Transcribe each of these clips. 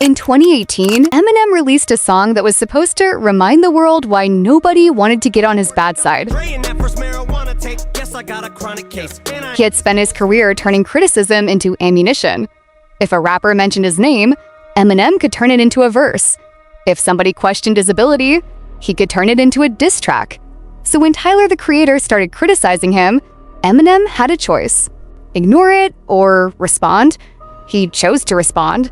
In 2018, Eminem released a song that was supposed to remind the world why nobody wanted to get on his bad side. He had spent his career turning criticism into ammunition. If a rapper mentioned his name, Eminem could turn it into a verse. If somebody questioned his ability, he could turn it into a diss track. So when Tyler, the Creator, started criticizing him, Eminem had a choice. Ignore it or respond. He chose to respond.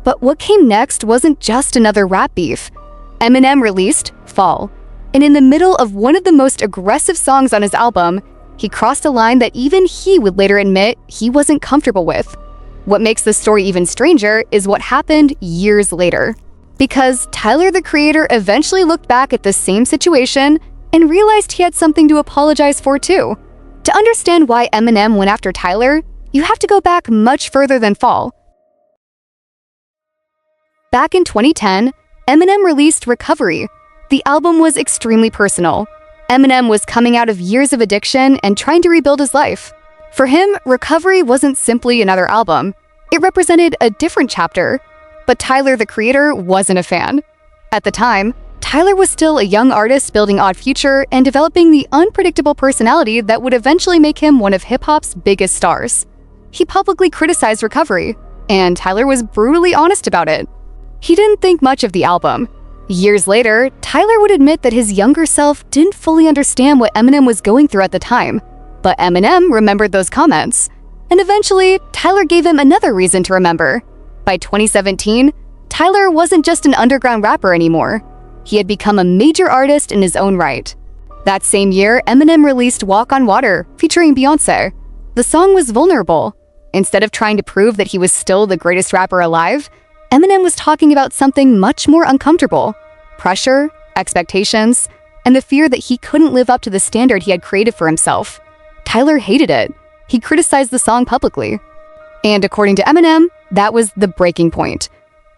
But what came next wasn't just another rap beef. Eminem released Fall, and in the middle of one of the most aggressive songs on his album, he crossed a line that even he would later admit he wasn't comfortable with. What makes this story even stranger is what happened years later. Because Tyler, the Creator, eventually looked back at the same situation and realized he had something to apologize for too. To understand why Eminem went after Tyler, you have to go back much further than Fall. Back in 2010, Eminem released Recovery. The album was extremely personal. Eminem was coming out of years of addiction and trying to rebuild his life. For him, Recovery wasn't simply another album. It represented a different chapter. But Tyler, the Creator, wasn't a fan. At the time, Tyler was still a young artist building Odd Future and developing the unpredictable personality that would eventually make him one of hip-hop's biggest stars. He publicly criticized Recovery, and Tyler was brutally honest about it. He didn't think much of the album. Years later, Tyler would admit that his younger self didn't fully understand what Eminem was going through at the time. But Eminem remembered those comments. And eventually, Tyler gave him another reason to remember. By 2017, Tyler wasn't just an underground rapper anymore. He had become a major artist in his own right. That same year, Eminem released Walk on Water, featuring Beyoncé. The song was vulnerable. Instead of trying to prove that he was still the greatest rapper alive, Eminem was talking about something much more uncomfortable: pressure, expectations, and the fear that he couldn't live up to the standard he had created for himself. Tyler hated it. He criticized the song publicly. And according to Eminem, that was the breaking point.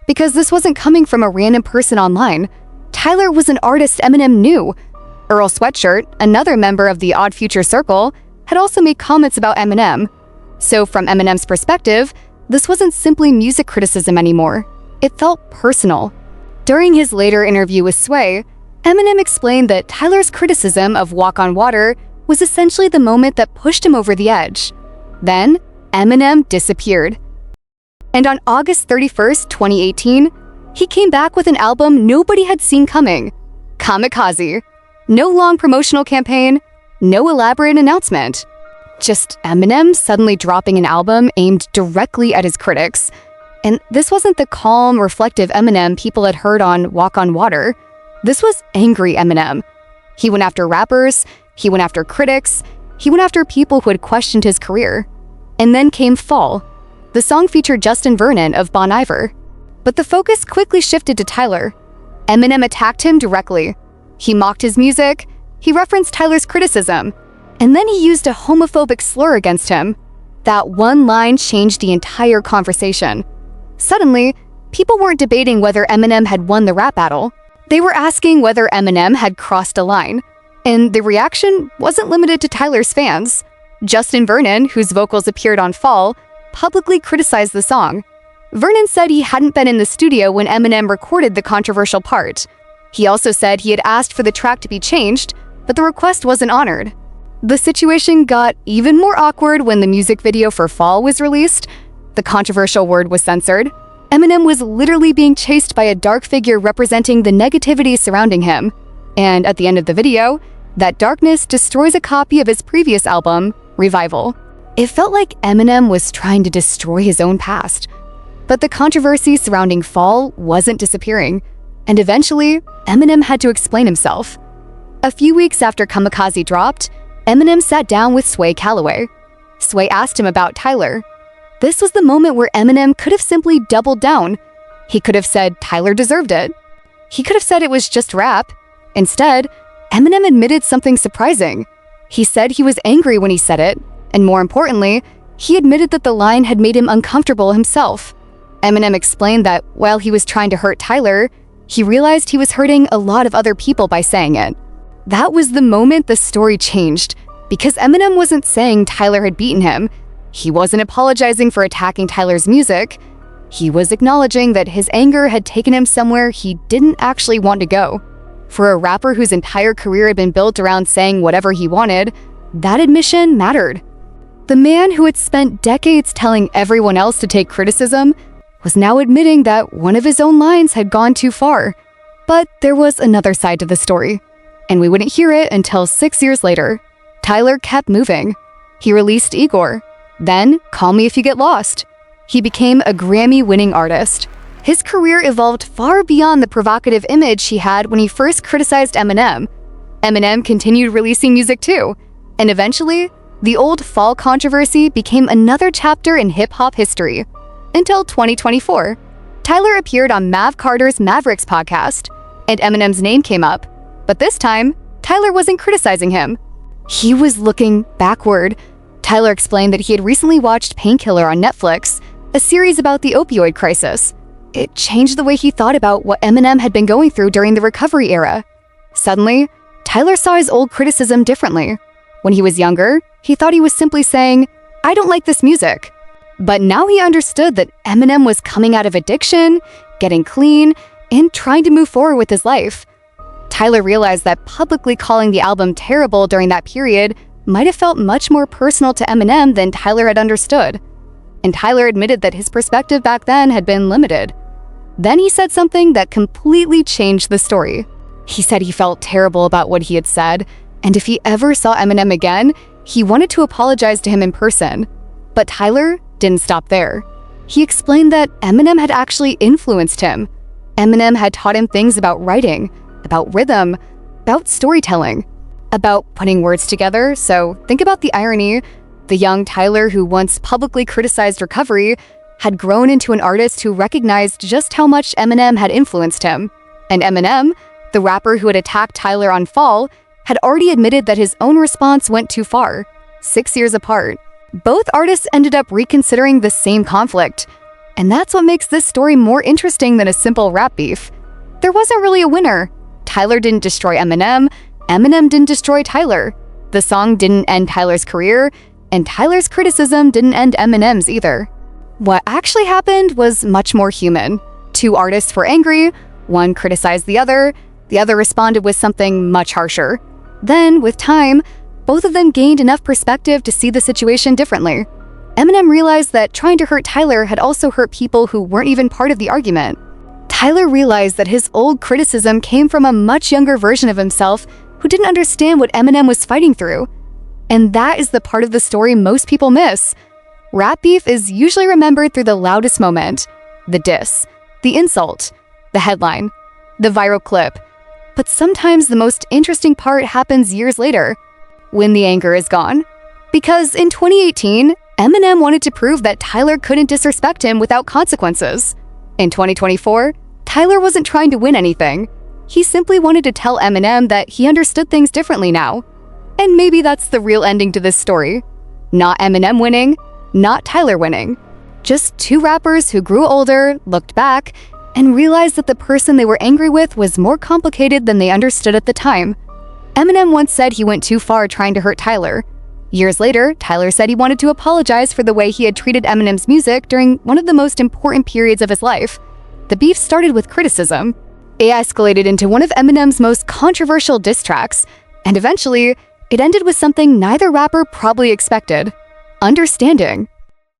Because this wasn't coming from a random person online. Tyler was an artist Eminem knew. Earl Sweatshirt, another member of the Odd Future circle, had also made comments about Eminem. So from Eminem's perspective, this wasn't simply music criticism anymore. It felt personal. During his later interview with Sway, Eminem explained that Tyler's criticism of Walk on Water was essentially the moment that pushed him over the edge. Then, Eminem disappeared. And on August 31st, 2018, he came back with an album nobody had seen coming: Kamikaze. No long promotional campaign, no elaborate announcement. Just Eminem suddenly dropping an album aimed directly at his critics. And this wasn't the calm, reflective Eminem people had heard on Walk on Water. This was angry Eminem. He went after rappers, he went after critics, he went after people who had questioned his career. And then came Fall. The song featured Justin Vernon of Bon Iver. But the focus quickly shifted to Tyler. Eminem attacked him directly. He mocked his music, he referenced Tyler's criticism, and then he used a homophobic slur against him. That one line changed the entire conversation. Suddenly, people weren't debating whether Eminem had won the rap battle. They were asking whether Eminem had crossed a line. And the reaction wasn't limited to Tyler's fans. Justin Vernon, whose vocals appeared on Fall, publicly criticized the song. Vernon said he hadn't been in the studio when Eminem recorded the controversial part. He also said he had asked for the track to be changed, but the request wasn't honored. The situation got even more awkward when the music video for Fall was released. The controversial word was censored. Eminem was literally being chased by a dark figure representing the negativity surrounding him. And at the end of the video, that darkness destroys a copy of his previous album, Revival. It felt like Eminem was trying to destroy his own past. But the controversy surrounding Fall wasn't disappearing, and eventually, Eminem had to explain himself. A few weeks after Kamikaze dropped, Eminem sat down with Sway Calloway. Sway asked him about Tyler. This was the moment where Eminem could have simply doubled down. He could have said Tyler deserved it. He could have said it was just rap. Instead, Eminem admitted something surprising. He said he was angry when he said it, and more importantly, he admitted that the line had made him uncomfortable himself. Eminem explained that while he was trying to hurt Tyler, he realized he was hurting a lot of other people by saying it. That was the moment the story changed, because Eminem wasn't saying Tyler had beaten him. He wasn't apologizing for attacking Tyler's music. He was acknowledging that his anger had taken him somewhere he didn't actually want to go. For a rapper whose entire career had been built around saying whatever he wanted, that admission mattered. The man who had spent decades telling everyone else to take criticism was now admitting that one of his own lines had gone too far. But there was another side to the story, and we wouldn't hear it until 6 years later. Tyler kept moving. He released Igor, then Call Me If You Get Lost. He became a Grammy-winning artist. His career evolved far beyond the provocative image he had when he first criticized Eminem. Eminem continued releasing music too, and eventually, the old Fall controversy became another chapter in hip-hop history. Until 2024, Tyler appeared on Mav Carter's Mavericks podcast, and Eminem's name came up. But this time, Tyler wasn't criticizing him. He was looking backward. Tyler explained that he had recently watched Painkiller on Netflix, a series about the opioid crisis. It changed the way he thought about what Eminem had been going through during the recovery era. Suddenly, Tyler saw his old criticism differently. When he was younger, he thought he was simply saying, "I don't like this music." But now he understood that Eminem was coming out of addiction, getting clean, and trying to move forward with his life. Tyler realized that publicly calling the album terrible during that period might have felt much more personal to Eminem than Tyler had understood. And Tyler admitted that his perspective back then had been limited. Then he said something that completely changed the story. He said he felt terrible about what he had said, and if he ever saw Eminem again, he wanted to apologize to him in person. But Tyler didn't stop there. He explained that Eminem had actually influenced him. Eminem had taught him things about writing, about rhythm, about storytelling, about putting words together. So think about the irony. The young Tyler who once publicly criticized recovery had grown into an artist who recognized just how much Eminem had influenced him. And Eminem, the rapper who had attacked Tyler on Fall, had already admitted that his own response went too far. 6 years apart, both artists ended up reconsidering the same conflict. And that's what makes this story more interesting than a simple rap beef. There wasn't really a winner. Tyler didn't destroy Eminem. Eminem didn't destroy Tyler. The song didn't end Tyler's career, and Tyler's criticism didn't end Eminem's either. What actually happened was much more human. Two artists were angry, one criticized the other responded with something much harsher. Then, with time, both of them gained enough perspective to see the situation differently. Eminem realized that trying to hurt Tyler had also hurt people who weren't even part of the argument. Tyler realized that his old criticism came from a much younger version of himself who didn't understand what Eminem was fighting through. And that is the part of the story most people miss. Rap beef is usually remembered through the loudest moment, the diss, the insult, the headline, the viral clip. But sometimes the most interesting part happens years later, when the anger is gone. Because in 2018, Eminem wanted to prove that Tyler couldn't disrespect him without consequences. In 2024, Tyler wasn't trying to win anything. He simply wanted to tell Eminem that he understood things differently now. And maybe that's the real ending to this story. Not Eminem winning, not Tyler winning. Just two rappers who grew older, looked back, and realized that the person they were angry with was more complicated than they understood at the time. Eminem once said he went too far trying to hurt Tyler. Years later, Tyler said he wanted to apologize for the way he had treated Eminem's music during one of the most important periods of his life. The beef started with criticism. It escalated into one of Eminem's most controversial diss tracks, and eventually, it ended with something neither rapper probably expected: understanding.